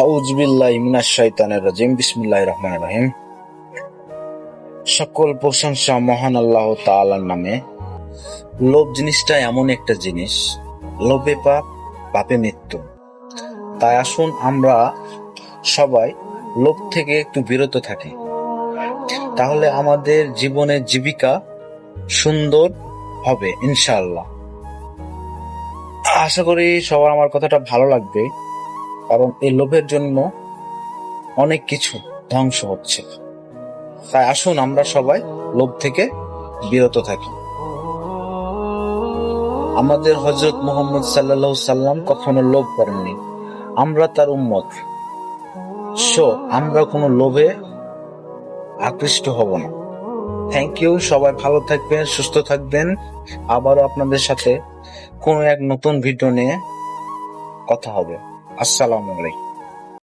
আউযু বিল্লাহি মিনাশ শাইতানির রাজিম। বিসমিল্লাহির রহমানির রহিম। সকল প্রশংসা মহান আল্লাহ তাআলার নামে। লোভ জিনিসটা এমন একটা জিনিস, লোভে পাপ, পাপে মৃত্যু। তাই আসুন আমরা সবাই লোভ থেকে একটু বিরত থাকি, তাহলে আমাদের জীবনের জীবিকা সুন্দর হবে ইনশাআল্লাহ। আশা করি সবার আমার কথাটা ভালো লাগবে, কারণ এই লোভের জন্য অনেক কিছু ধ্বংস হচ্ছে। তাই আসুন আমরা সবাই লোভ থেকে বিরত থাকি। আমাদের হযরত মুহাম্মদ সাল্লাল্লাহু সাল্লাম কখনো লোভ করেননি, আমরা তার উম্মত। আমরা কোনো লোভে আকৃষ্ট হব না। Thank you. সবাই ভালো থাকবেন, সুস্থ থাকবেন। আবারও আপনাদের সাথে কোনো এক নতুন ভিডিও নিয়ে কথা হবে। আসসালামু আলাইকুম।